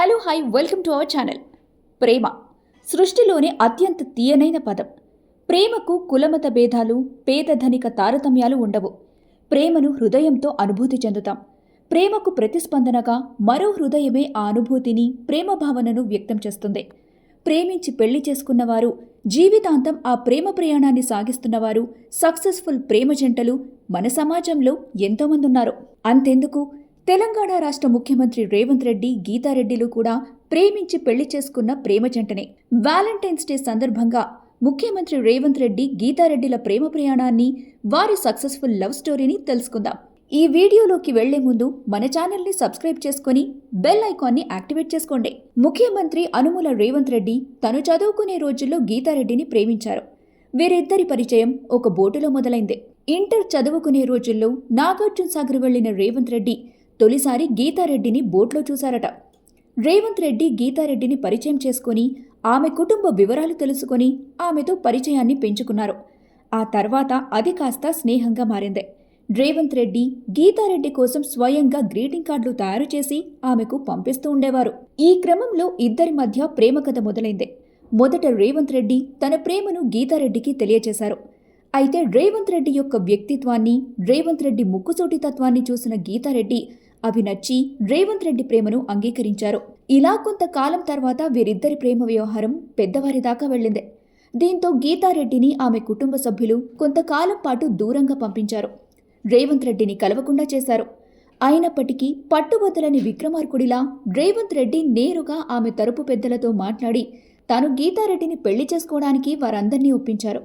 Hello hi welcome to our channel. ప్రేమ సృష్టిలోనే అత్యంత తీయనైన పదం. ప్రేమకు కులమత భేదాలు, పేద ధనిక తారతమ్యాలు ఉండవు. ప్రేమను హృదయంతో అనుభూతి చెందుతాం. ప్రేమకు ప్రతిస్పందనగా మరో హృదయమే ఆ అనుభూతిని, ప్రేమ భావనను వ్యక్తం చేస్తుంది. ప్రేమించి పెళ్లి చేసుకున్నవారు, జీవితాంతం ఆ ప్రేమ ప్రయాణాన్ని సాగిస్తున్నవారు, సక్సెస్ఫుల్ ప్రేమ జంటలు మన సమాజంలో ఎంతోమంది ఉన్నారు. అంతెందుకు, తెలంగాణ రాష్ట్ర ముఖ్యమంత్రి రేవంత్ రెడ్డి, గీతారెడ్డిలు కూడా ప్రేమించి పెళ్లి చేసుకున్న ప్రేమ జంటనే. వ్యాలంటైన్స్ డే సందర్భంగా ముఖ్యమంత్రి రేవంత్ రెడ్డి, గీతారెడ్డిల ప్రేమ ప్రయాణాన్ని, వారి సక్సెస్ఫుల్ లవ్ స్టోరీని తెలుసుకుందాం. ఈ వీడియోలోకి వెళ్లే ముందు మన ఛానల్ని సబ్స్క్రైబ్ చేసుకుని బెల్ ఐకాన్ని యాక్టివేట్ చేసుకోండి. ముఖ్యమంత్రి అనుముల రేవంత్ రెడ్డి తను చదువుకునే రోజుల్లో గీతారెడ్డిని ప్రేమించారు. వీరిద్దరి పరిచయం ఒక బోటులో మొదలైంది. ఇంటర్ చదువుకునే రోజుల్లో నాగార్జున సాగర్ వెళ్లిన రేవంత్ రెడ్డి తొలిసారి గీతారెడ్డిని బోట్లో చూశారట. రేవంత్ రెడ్డి గీతారెడ్డిని పరిచయం చేసుకుని, ఆమె కుటుంబ వివరాలు తెలుసుకొని ఆమెతో పరిచయాన్ని పెంచుకున్నారు. ఆ తర్వాత అది కాస్త స్నేహంగా మారింది. రేవంత్ రెడ్డి గీతారెడ్డి కోసం స్వయంగా గ్రీటింగ్ కార్డులు తయారు చేసి ఆమెకు పంపిస్తూ ఉండేవారు. ఈ క్రమంలో ఇద్దరి మధ్య ప్రేమ కథ మొదలైంది. మొదట రేవంత్ రెడ్డి తన ప్రేమను గీతారెడ్డికి తెలియచేశారు. అయితే రేవంత్ రెడ్డి యొక్క వ్యక్తిత్వాన్ని, రేవంత్ రెడ్డి ముక్కుసూటితత్వాన్ని చూసిన గీతారెడ్డి అవి నచ్చి రేవంత్ రెడ్డి ప్రేమను అంగీకరించారు. ఇలా కొంతకాలం తర్వాత వీరిద్దరి ప్రేమ వ్యవహారం పెద్దవారి దాకా వెళ్ళింది. దీంతో గీతారెడ్డిని ఆమె కుటుంబ సభ్యులు కొంతకాలం పాటు దూరంగా పంపించారు. రేవంత్ రెడ్డిని కలవకుండా చేశారు. అయినప్పటికీ పట్టుబద్దలని విక్రమార్కుడిలా రేవంత్ రెడ్డి నేరుగా ఆమె తరపు పెద్దలతో మాట్లాడి తాను గీతారెడ్డిని పెళ్లి చేసుకోవడానికి వారందర్నీ ఒప్పించారు.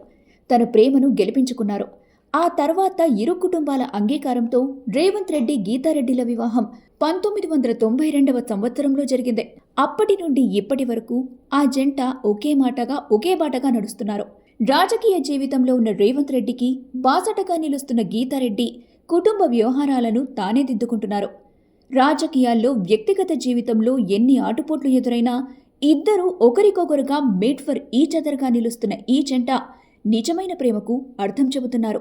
తన ప్రేమను గెలిపించుకున్నారు. ఆ తర్వాత ఇరు కుటుంబాల అంగీకారంతో రేవంత్ రెడ్డి, గీతారెడ్డిల వివాహం 1992వ సంవత్సరంలో జరిగింది. అప్పటి నుండి ఇప్పటి వరకు ఆ జంట ఒకే మాటగా, ఒకే బాటగా నడుస్తున్నారు. రాజకీయ జీవితంలో ఉన్న రేవంత్ రెడ్డికి బాసటగా నిలుస్తున్న గీతారెడ్డి కుటుంబ వ్యవహారాలను తానే దిద్దుకుంటున్నారు. రాజకీయాల్లో, వ్యక్తిగత జీవితంలో ఎన్ని ఆటుపోట్లు ఎదురైనా ఇద్దరూ ఒకరికొకరుగా మేడ్ ఫర్ ఈచ్ అదర్గా నిలుస్తున్న ఈ జంట నిజమైన ప్రేమకు అర్థం చెబుతున్నారు.